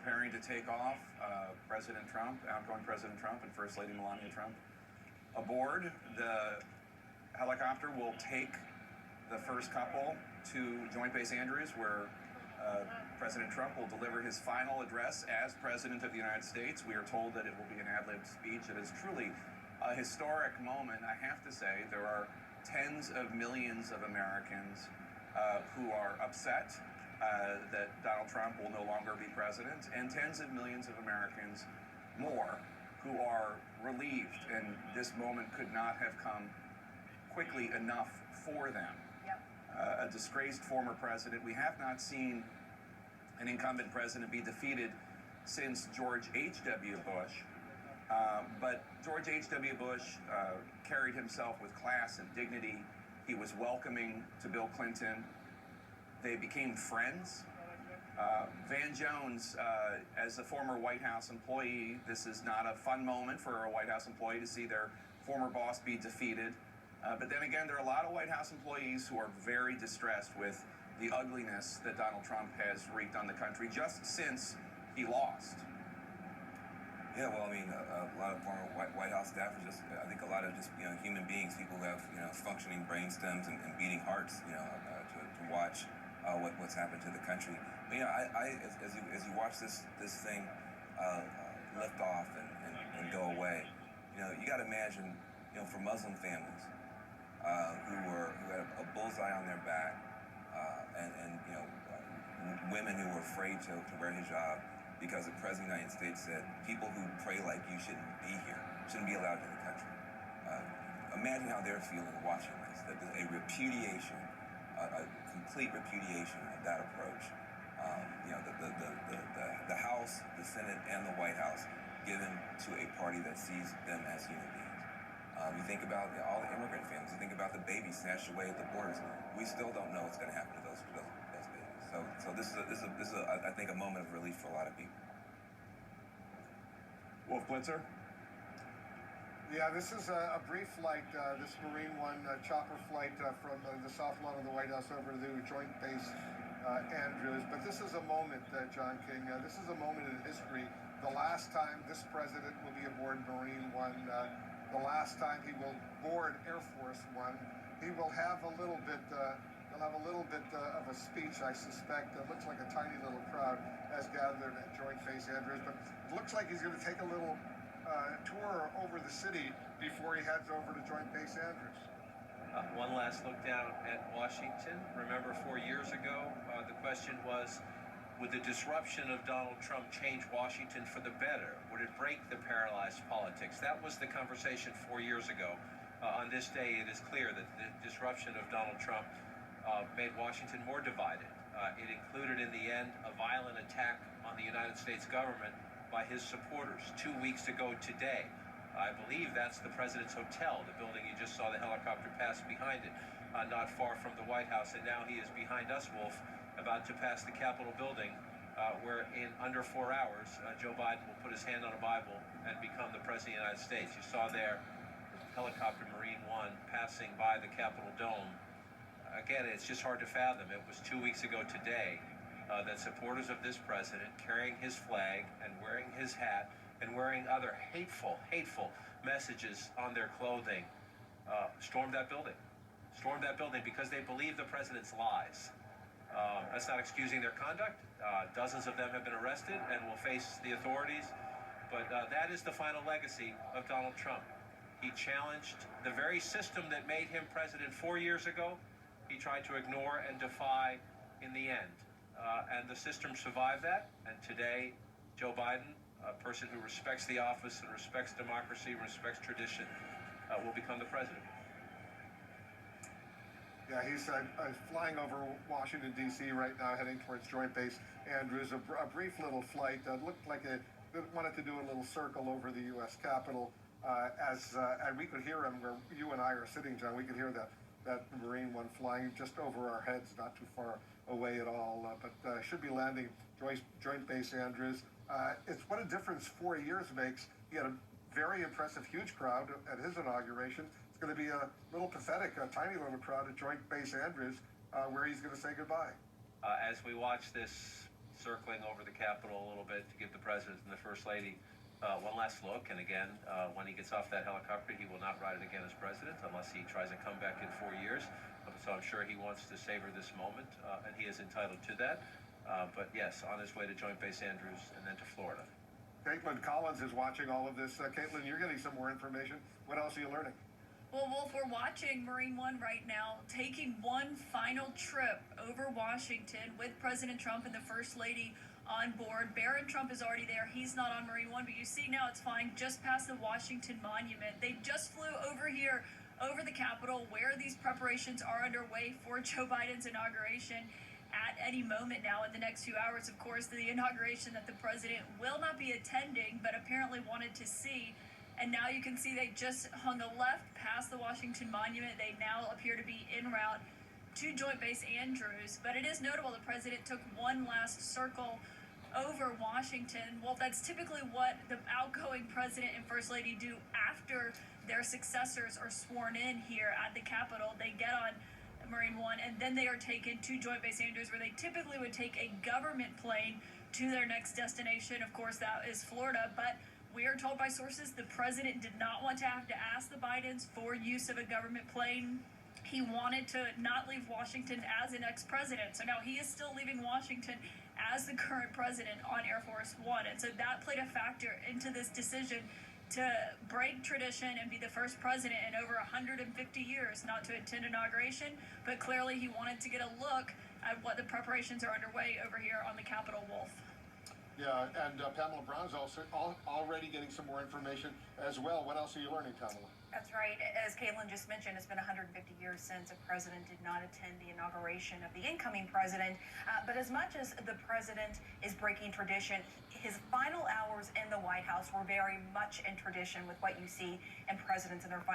preparing to take off. President Trump, outgoing President Trump, and First Lady Melania Trump aboard. The helicopter will take the first couple to Joint Base Andrews, where President Trump will deliver his final address as President of the United States. We are told that it will be an ad-libbed speech. It is truly a historic moment. I have to say, there are tens of millions of Americans who are upset that Donald Trump will no longer be president, and tens of millions of Americans more who are relieved, and this moment could not have come quickly enough for them. A disgraced former president. We have not seen an incumbent president be defeated since George H.W. Bush, but George H.W. Bush carried himself with class and dignity. He was welcoming to Bill Clinton. They became friends. Van Jones, as a former White House employee, this is not a fun moment for a White House employee to see their former boss be defeated. But then again, there are a lot of White House employees who are very distressed with the ugliness that Donald Trump has wreaked on the country just since he lost. Yeah, well, I mean, a lot of former White House staff are just, I think a lot of just, human beings, people who have, functioning brain stems and beating hearts, to watch what's happened to the country. But, as you watch this thing lift off and go away, you got to imagine, for Muslim families who had a bullseye on their back, and women who were afraid to wear hijab because the President of the United States said people who pray like you shouldn't be here, shouldn't be allowed in the country. Imagine how they're feeling watching this, that there's a repudiation, a complete repudiation of that approach. The House, the Senate, and the White House given to a party that sees them as human beings. You think about all the immigrant families. You think about the babies snatched away at the borders. We still don't know what's going to happen to those babies. So this is I think a moment of relief for a lot of people. Wolf Blitzer. Yeah, this is a brief flight, this Marine One chopper flight from the South Lawn of the White House over to the Joint Base Andrews. But this is a moment, John King, this is a moment in history. The last time this president will be aboard Marine One, the last time he will board Air Force One. He will have a little bit, of a speech, I suspect. It looks like a tiny little crowd has gathered at Joint Base Andrews, but it looks like he's going to take a little tour over the city before he heads over to Joint Base Andrews. One last look down at Washington. Remember 4 years ago, the question was, would the disruption of Donald Trump change Washington for the better? Would it break the paralyzed politics? That was the conversation 4 years ago. On this day, it is clear that the disruption of Donald Trump made Washington more divided. It included, in the end, a violent attack on the United States government by his supporters 2 weeks ago today. I believe that's the President's Hotel, the building you just saw the helicopter pass behind it, not far from the White House. And now he is behind us, Wolf, about to pass the Capitol building, where in under 4 hours, Joe Biden will put his hand on a Bible and become the President of the United States. You saw there helicopter Marine One passing by the Capitol dome. Again, it's just hard to fathom. It was 2 weeks ago today that supporters of this president, carrying his flag and wearing his hat and wearing other hateful messages on their clothing, stormed that building. Stormed that building because they believe the president's lies. That's not excusing their conduct. Dozens of them have been arrested and will face the authorities. But that is the final legacy of Donald Trump. He challenged the very system that made him president 4 years ago. He tried to ignore and defy in the end. And the system survived that. And today, Joe Biden, a person who respects the office and respects democracy, respects tradition, will become the president. Yeah, he's flying over Washington, D.C. right now, heading towards Joint Base Andrews. A brief little flight. Looked like it wanted to do a little circle over the U.S. Capitol. And we could hear him where you and I are sitting, John. We could hear that Marine One flying just over our heads, not too far away at all. But should be landing Joint Base Andrews. It's what a difference 4 years makes. He had a very impressive, huge crowd at his inauguration. It's going to be a little pathetic, a tiny little crowd at Joint Base Andrews, where he's going to say goodbye. As we watch this circling over the Capitol a little bit to give the President and the First Lady one last look. And again, when he gets off that helicopter, he will not ride it again as President unless he tries to come back in 4 years. So I'm sure he wants to savor this moment, and he is entitled to that. But yes, on his way to Joint Base Andrews and then to Florida. Caitlin Collins is watching all of this. Caitlin, you're getting some more information. What else are you learning? Well, Wolf, we're watching Marine One right now, taking one final trip over Washington with President Trump and the First Lady on board. Barron Trump is already there. He's not on Marine One, but you see now it's flying just past the Washington Monument. They just flew over here, over the Capitol, where these preparations are underway for Joe Biden's inauguration. At any moment now in the next few hours, of course, the inauguration that the president will not be attending, but apparently wanted to see. And now you can see they just hung a left past the Washington Monument. They now appear to be en route to Joint Base Andrews. But it is notable the president took one last circle over Washington. Well, that's typically what the outgoing president and First Lady do after their successors are sworn in here at the Capitol. They get on Marine One, and then they are taken to Joint Base Andrews, where they typically would take a government plane to their next destination. Of course, that is Florida, but we are told by sources the president did not want to have to ask the Bidens for use of a government plane. He wanted to not leave Washington as an ex-president. So now he is still leaving Washington as the current president on Air Force One. And so that played a factor into this decision to break tradition and be the first president in over 150 years not to attend inauguration. But clearly he wanted to get a look at what the preparations are underway over here on the Capitol, Wolf. Yeah, and Pamela Brown's also already getting some more information as well. What else are you learning, Pamela? That's right. As Caitlin just mentioned, it's been 150 years since a president did not attend the inauguration of the incoming president. But as much as the president is breaking tradition, his final hours in the White House were very much in tradition with what you see in presidents in their final